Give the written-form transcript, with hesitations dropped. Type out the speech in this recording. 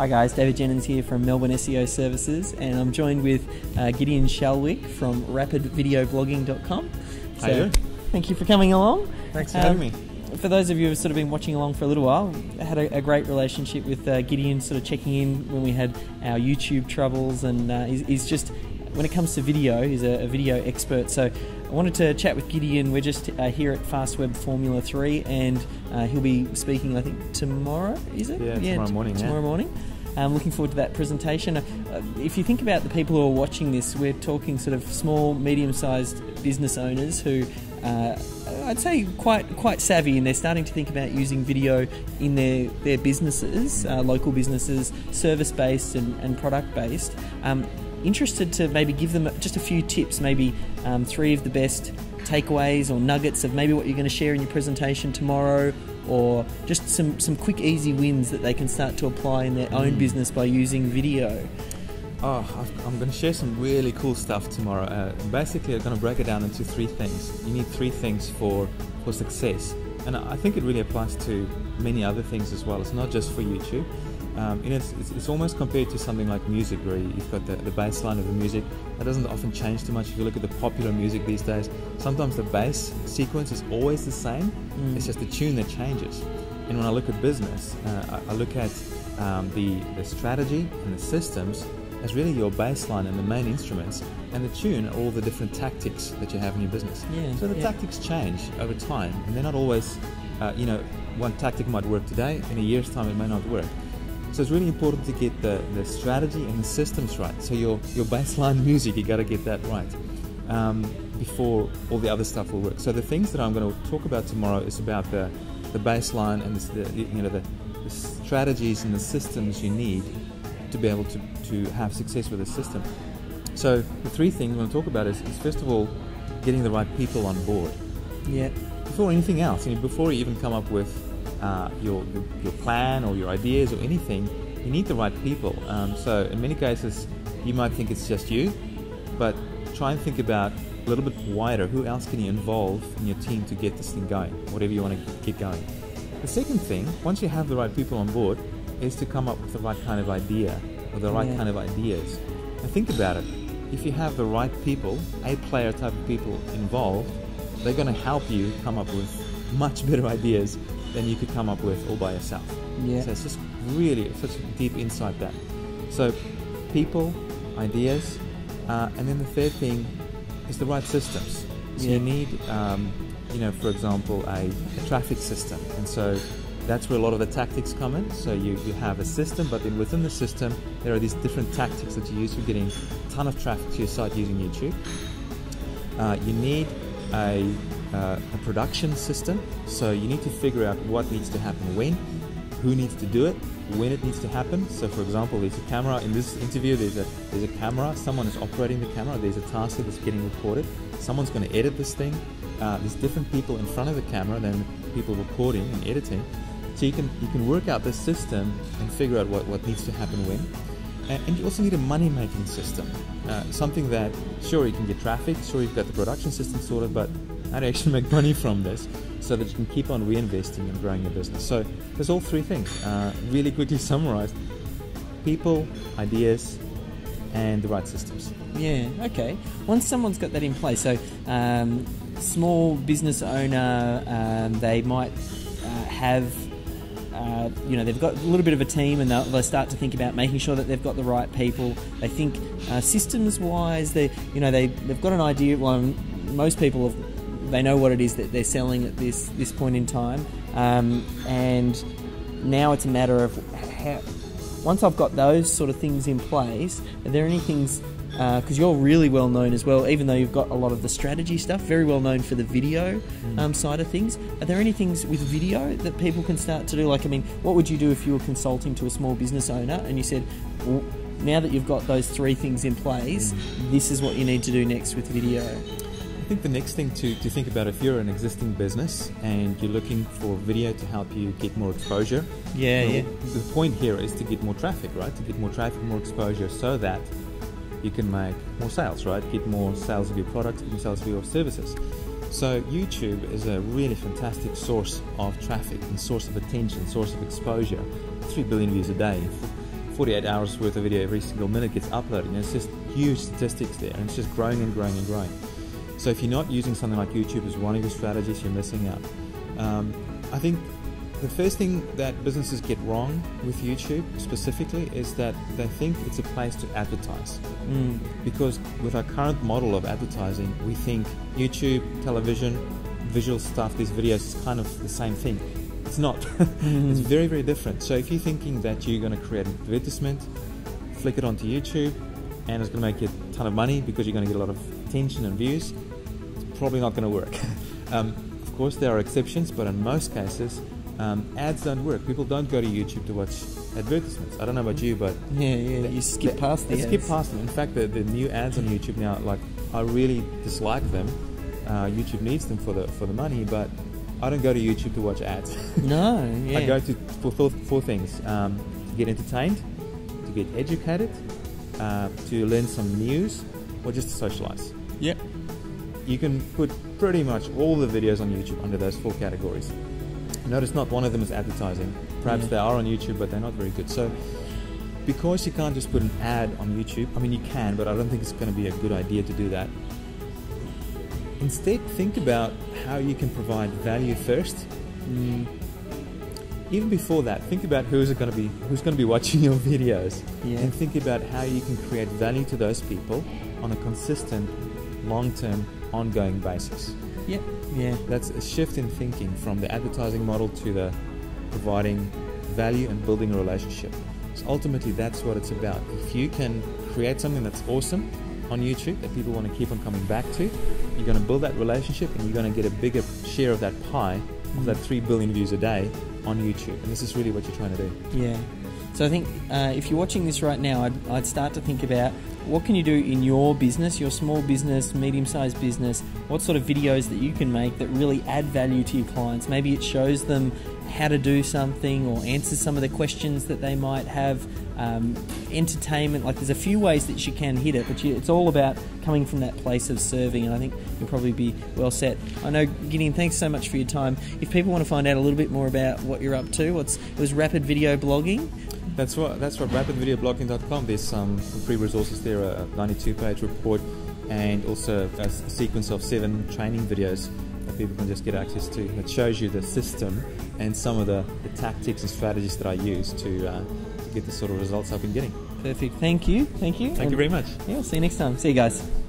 Hi guys, David Jennings here from Melbourne SEO Services, and I'm joined with Gideon Shalwick from rapidvideoblogging.com. How you doing? Thank you for coming along. Thanks for having me. For those of you who've sort of been watching along for a little while, I had a great relationship with Gideon, sort of checking in when we had our YouTube troubles, and he's just, when it comes to video, he's a video expert. So I wanted to chat with Gideon. We're just here at Fastweb Formula 3, and he'll be speaking, I think, tomorrow, is it? Yeah, tomorrow morning. Tomorrow morning. I'm looking forward to that presentation. If you think about the people who are watching this, we're talking sort of small, medium-sized business owners who I'd say quite savvy, and they're starting to think about using video in their businesses, local businesses, service-based and product-based. Interested to maybe give them just a few tips, maybe 3 of the best takeaways or nuggets of maybe what you're going to share in your presentation tomorrow, or just some quick easy wins that they can start to apply in their own business by using video. Oh, I'm going to share some really cool stuff tomorrow. Basically, I'm going to break it down into 3 things. You need 3 things for success, and I think it really applies to many other things as well. It's not just for YouTube. It's almost compared to something like music, where you've got the bass line of the music. That doesn't often change too much. If you look at the popular music these days, sometimes the bass sequence is always the same. It's just the tune that changes. And when I look at business, I look at the strategy and the systems as really your baseline and the main instruments, and the tune are all the different tactics that you have in your business. So the tactics change over time, and they're not always, one tactic might work today, in a year's time it may not work. So it's really important to get the strategy and the systems right. So your baseline music, you got to get that right before all the other stuff will work. So the things that I'm going to talk about tomorrow is about the baseline and the strategies and the systems you need to be able to have success with a system. So the 3 things I'm going to talk about is first of all, getting the right people on board. Yeah. Before anything else, before you even come up with your plan or your ideas or anything, you need the right people. So in many cases, you might think it's just you, but try and think about a little bit wider. Who else can you involve in your team to get this thing going, whatever you want to get going? The second thing, once you have the right people on board, is to come up with the right kind of idea or the right kind of ideas. And think about it. If you have the right people, A-player type of people involved, they're going to help you come up with much better ideas than you could come up with all by yourself. So it's just really such a deep insight there. So people, ideas, and then the third thing is the right systems. So you need, for example, a traffic system, and so that's where a lot of the tactics come in. So you have a system, but then within the system there are these different tactics that you use for getting a ton of traffic to your site using YouTube. You need a production system, so you need to figure out what needs to happen when, who needs to do it, when it needs to happen. So for example, there's a camera in this interview, there's a camera, someone is operating the camera, there's a task that's getting recorded, someone's going to edit this thing, there's different people in front of the camera than people recording and editing. So you can work out this system and figure out what needs to happen when. And you also need a money-making system, something that, sure, you can get traffic, sure, you've got the production system sorted, but how to actually make money from this so that you can keep on reinvesting and growing your business. So there's all 3 things. Really quickly summarized: people, ideas, and the right systems. Yeah, okay. Once someone's got that in place, so small business owner, they might have they've got a little bit of a team, and they'll start to think about making sure that they've got the right people. They think systems-wise, they've got an idea. Well, most people they know what it is that they're selling at this point in time, and now it's a matter of once I've got those sort of things in place, are there any things? Because you're really well known as well, even though you've got a lot of the strategy stuff, very well known for the video side of things. Are there any things with video that people can start to do? Like, what would you do if you were consulting to a small business owner and you said, well, now that you've got those 3 things in place, this is what you need to do next with video? I think the next thing to think about, if you're an existing business and you're looking for video to help you get more exposure, the point here is to get more traffic, right? To get more traffic, more exposure, so that you can make more sales, right? Get more sales of your product, get more sales of your services. So YouTube is a really fantastic source of traffic and source of attention, source of exposure. 3 billion views a day. 48 hours worth of video every single minute gets uploaded. And it's just huge statistics there, and it's just growing and growing and growing. So if you're not using something like YouTube as one of your strategies, you're missing out. I think the first thing that businesses get wrong with YouTube specifically is that they think it's a place to advertise. Because with our current model of advertising, we think YouTube, television, visual stuff, these videos is kind of the same thing. It's not. It's very, very different. So if you're thinking that you're going to create an advertisement, flick it onto YouTube, and it's going to make you a ton of money because you're going to get a lot of attention and views, it's probably not going to work. Of course, there are exceptions, but in most cases, ads don't work. People don't go to YouTube to watch advertisements. I don't know about you, but you skip past the ads. Skip past them. In fact, the new ads on YouTube now, like, I really dislike them. YouTube needs them for the money, but I don't go to YouTube to watch ads. No, I go to for things: to get entertained, to get educated, to learn some news, or just to socialize. Yep. You can put pretty much all the videos on YouTube under those 4 categories. Notice not one of them is advertising. Perhaps they are on YouTube, but they're not very good. So because you can't just put an ad on YouTube, I mean, you can, but I don't think it's going to be a good idea to do that. Instead, think about how you can provide value first. Even before that, think about who's going to be watching your videos, and think about how you can create value to those people on a consistent, long-term, ongoing basis. That's a shift in thinking from the advertising model to the providing value and building a relationship. So ultimately, that's what it's about. If you can create something that's awesome on YouTube that people want to keep on coming back to, you're going to build that relationship, and you're going to get a bigger share of that pie, of that 3 billion views a day on YouTube. And this is really what you're trying to do. So I think if you're watching this right now, I'd start to think about what can you do in your business, your small business, medium-sized business, what sort of videos that you can make that really add value to your clients. Maybe it shows them how to do something or answers some of the questions that they might have, entertainment. Like, there's a few ways that you can hit it, but it's all about coming from that place of serving, and I think you'll probably be well set. I know, Gideon, thanks so much for your time. If people want to find out a little bit more about what you're up to, it was rapid video blogging. That's right, rapidvideoblogging.com. There's some free resources there, a 92-page report, and also a sequence of 7 training videos that people can just get access to that shows you the system and some of the tactics and strategies that I use to get the sort of results I've been getting. Perfect. Thank you. Thank you very much. Yeah, I'll see you next time. See you guys.